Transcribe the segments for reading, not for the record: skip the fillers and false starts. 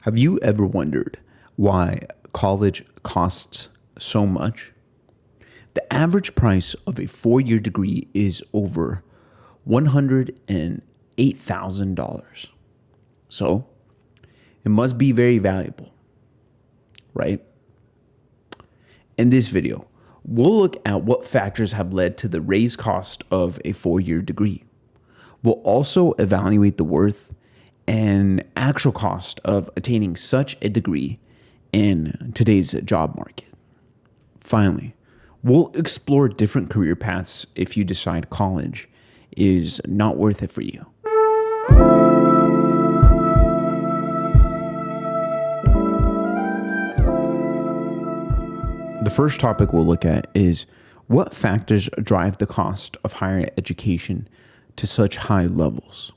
Have you ever wondered why college costs so much? The average price of a 4 year degree is over $108,000. So it must be very valuable, right? In this video, we'll look at what factors have led to the raised cost of a 4 year degree. We'll also evaluate the worth and actual cost of attaining such a degree in today's job market. Finally, we'll explore different career paths if you decide college is not worth it for you. The first topic we'll look at is what factors drive the cost of higher education to such high levels.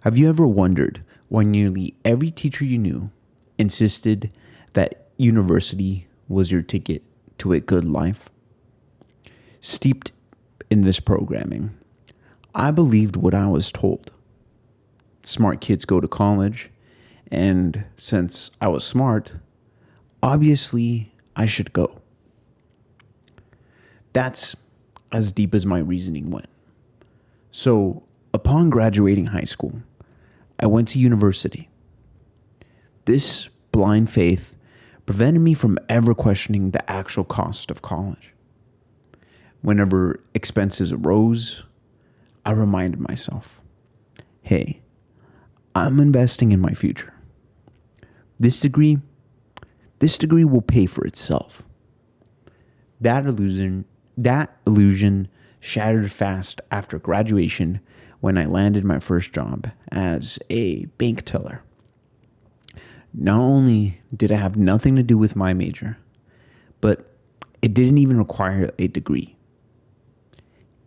Have you ever wondered why nearly every teacher you knew insisted that university was your ticket to a good life? Steeped in this programming, I believed what I was told. Smart kids go to college, and since I was smart, obviously I should go. That's as deep as my reasoning went. So, upon graduating high school, I went to university. This blind faith prevented me from ever questioning the actual cost of college. Whenever expenses arose, I reminded myself, hey, I'm investing in my future. This degree will pay for itself. That illusion shattered fast after graduation when I landed my first job as a bank teller. Not only did I have nothing to do with my major, but it didn't even require a degree.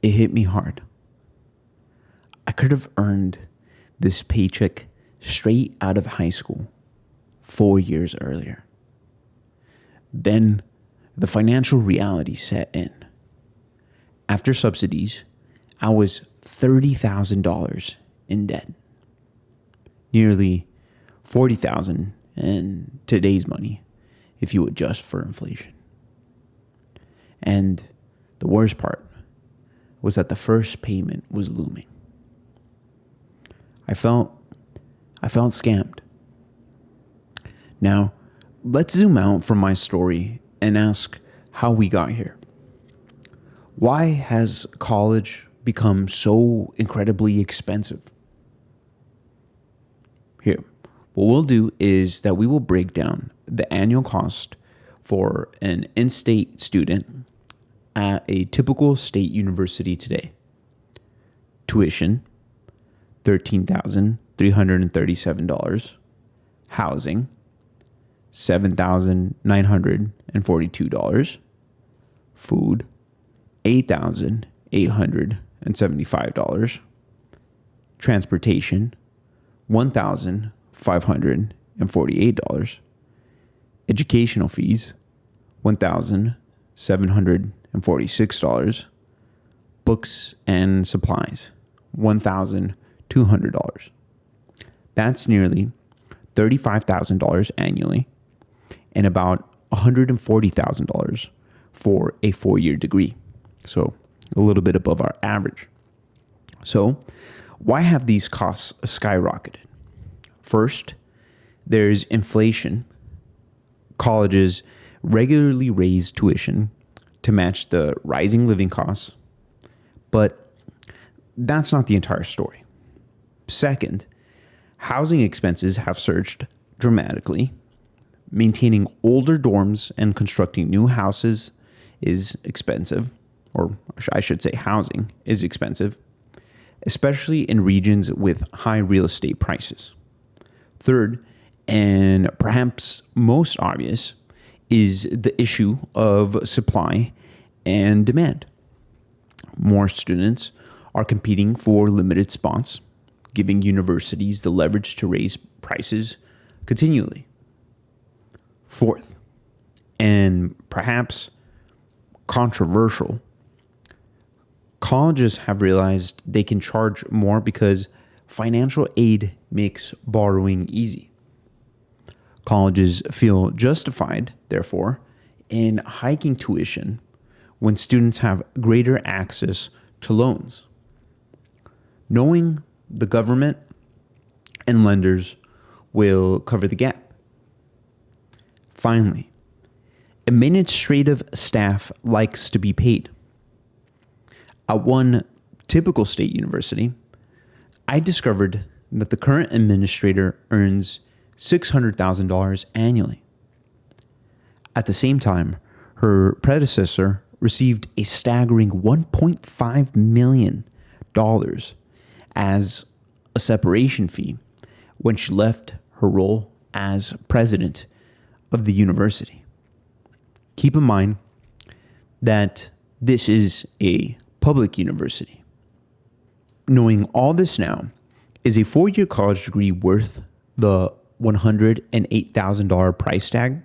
It hit me hard. I could have earned this paycheck straight out of high school 4 years earlier. Then the financial reality set in. After subsidies, I was $30,000 in debt. Nearly $40,000 in today's money if you adjust for inflation. And the worst part was that the first payment was looming. I felt scammed. Now, let's zoom out from my story and ask how we got here. Why has college become so incredibly expensive? Here, what we'll do is that we will break down the annual cost for an in-state student at a typical state university today. Tuition, $13,337. Housing, $7,942. Food, $8,875. Transportation, $1,548. Educational fees, $1,746. Books and supplies, $1,200. That's nearly $35,000 annually and about $140,000 for a 4-year degree. So a little bit above our average. So why have these costs skyrocketed? First, there's inflation. Colleges regularly raise tuition to match the rising living costs, but that's not the entire story. Second, housing expenses have surged dramatically. Maintaining older dorms and constructing new houses is expensive, or I should say housing is expensive, especially in regions with high real estate prices. Third, and perhaps most obvious, is the issue of supply and demand. More students are competing for limited spots, giving universities the leverage to raise prices continually. Fourth, and perhaps controversial, colleges have realized they can charge more because financial aid makes borrowing easy. Colleges feel justified, therefore, in hiking tuition when students have greater access to loans. Knowing the government and lenders will cover the gap. Finally, administrative staff likes to be paid. At one typical state university, I discovered that the current administrator earns $600,000 annually. At the same time, her predecessor received a staggering $1.5 million as a separation fee when she left her role as president of the university. Keep in mind that this is a public university. Knowing all this now, is a 4-year college degree worth the $108,000 price tag?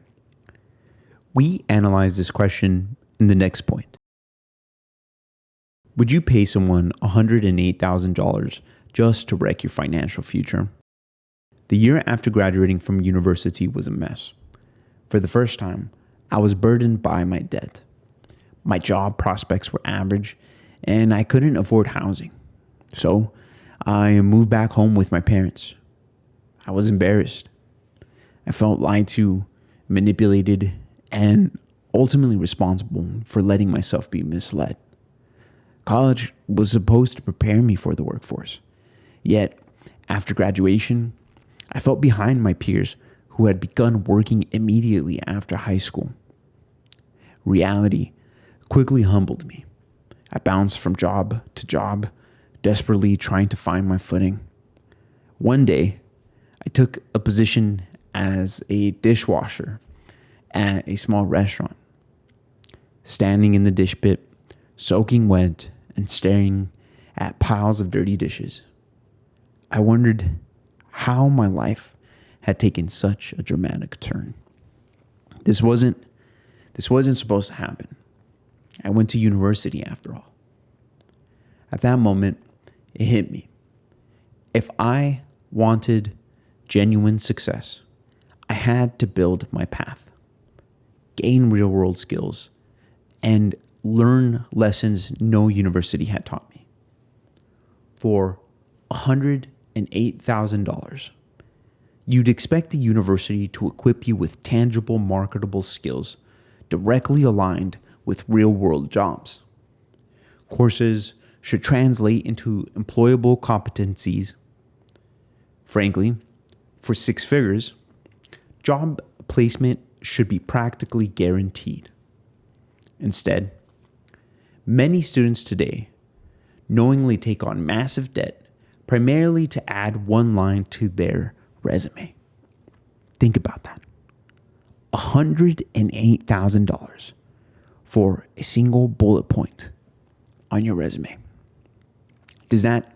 We analyze this question in the next point. Would you pay someone $108,000 just to wreck your financial future? The year after graduating from university was a mess. For the first time, I was burdened by my debt. My job prospects were average, and I couldn't afford housing. So I moved back home with my parents. I was embarrassed. I felt lied to, manipulated, and ultimately responsible for letting myself be misled. College was supposed to prepare me for the workforce. Yet, after graduation, I felt behind my peers who had begun working immediately after high school. Reality quickly humbled me. I bounced from job to job, desperately trying to find my footing. One day, I took a position as a dishwasher at a small restaurant. Standing in the dish pit, soaking wet, and staring at piles of dirty dishes, I wondered how my life had taken such a dramatic turn. This wasn't supposed to happen. I went to university after all. At that moment, it hit me. If I wanted genuine success, I had to build my path, gain real world skills, and learn lessons no university had taught me. For $108,000, you'd expect the university to equip you with tangible, marketable skills directly aligned with real world jobs. Courses should translate into employable competencies. Frankly, for 6 figures, job placement should be practically guaranteed. Instead, many students today knowingly take on massive debt primarily to add one line to their resume. Think about that. $108,000 for a single bullet point on your resume. Does that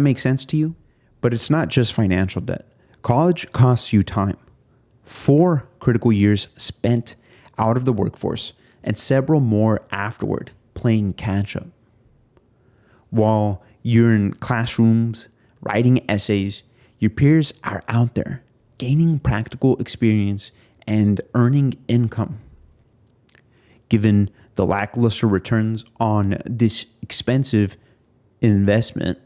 make sense to you? But it's not just financial debt. College costs you time. 4 critical years spent out of the workforce and several more afterward playing catch up. While you're in classrooms, writing essays, your peers are out there gaining practical experience and earning income. Given the lackluster returns on this expensive investment,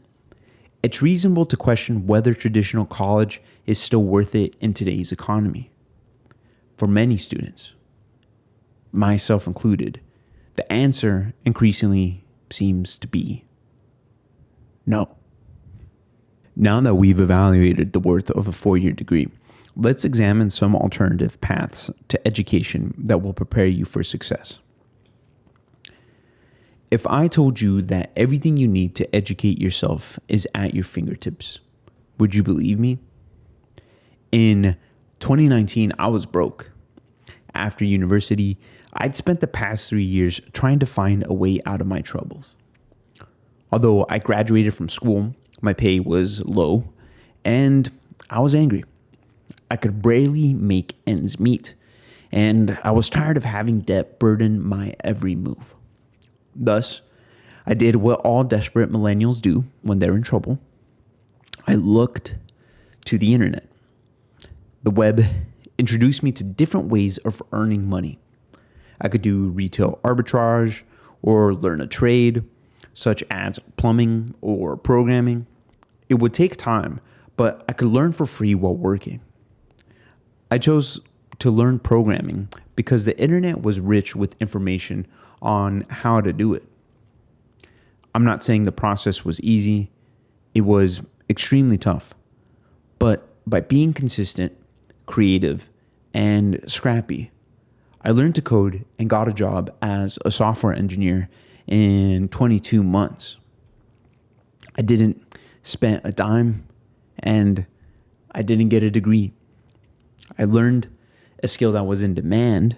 it's reasonable to question whether traditional college is still worth it in today's economy. For many students, myself included, the answer increasingly seems to be no. Now that we've evaluated the worth of a 4-year degree, let's examine some alternative paths to education that will prepare you for success. If I told you that everything you need to educate yourself is at your fingertips, would you believe me? In 2019, I was broke. After university, I'd spent the past 3 years trying to find a way out of my troubles. Although I graduated from school, my pay was low, and I was angry. I could barely make ends meet, and I was tired of having debt burden my every move. Thus, I did what all desperate millennials do when they're in trouble. I looked to the internet. The web introduced me to different ways of earning money. I could do retail arbitrage or learn a trade, such as plumbing or programming. It would take time, but I could learn for free while working. I chose to learn programming because the internet was rich with information on how to do it. I'm not saying the process was easy. It was extremely tough. But by being consistent, creative, and scrappy, I learned to code and got a job as a software engineer in 22 months. I didn't spend a dime and I didn't get a degree. I learned a skill that was in demand,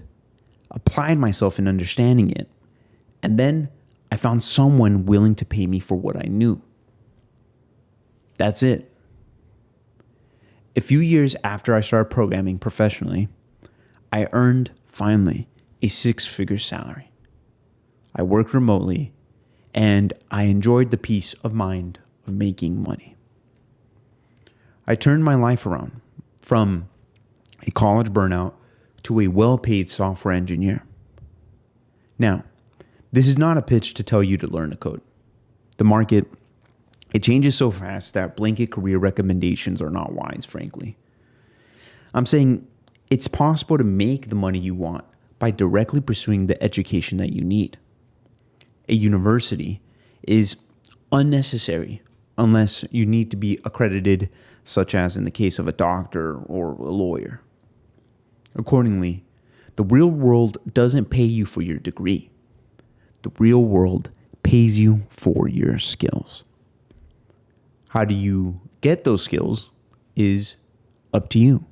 applied myself in understanding it, and then I found someone willing to pay me for what I knew. That's it. A few years after I started programming professionally, I earned, finally, a six-figure salary. I worked remotely, and I enjoyed the peace of mind of making money. I turned my life around from a college burnout to a well-paid software engineer. Now, this is not a pitch to tell you to learn to code. The market, it changes so fast that blanket career recommendations are not wise, frankly. I'm saying it's possible to make the money you want by directly pursuing the education that you need. A university is unnecessary unless you need to be accredited, such as in the case of a doctor or a lawyer. Accordingly, the real world doesn't pay you for your degree. The real world pays you for your skills. How do you get those skills is up to you.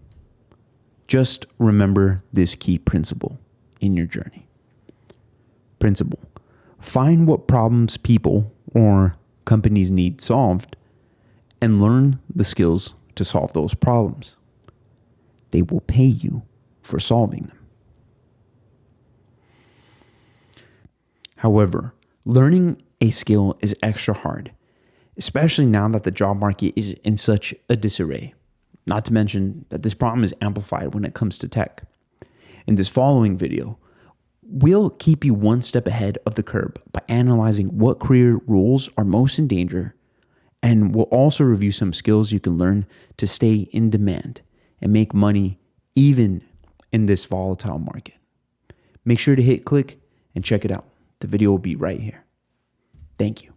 Just remember this key principle in your journey. Principle: find what problems people or companies need solved and learn the skills to solve those problems. They will pay you for solving them. However, learning a skill is extra hard, especially now that the job market is in such a disarray. Not to mention that this problem is amplified when it comes to tech. In this following video, we'll keep you one step ahead of the curve by analyzing what career roles are most in danger, and we'll also review some skills you can learn to stay in demand and make money even in this volatile market. Make sure to hit click and check it out. The video will be right here. Thank you.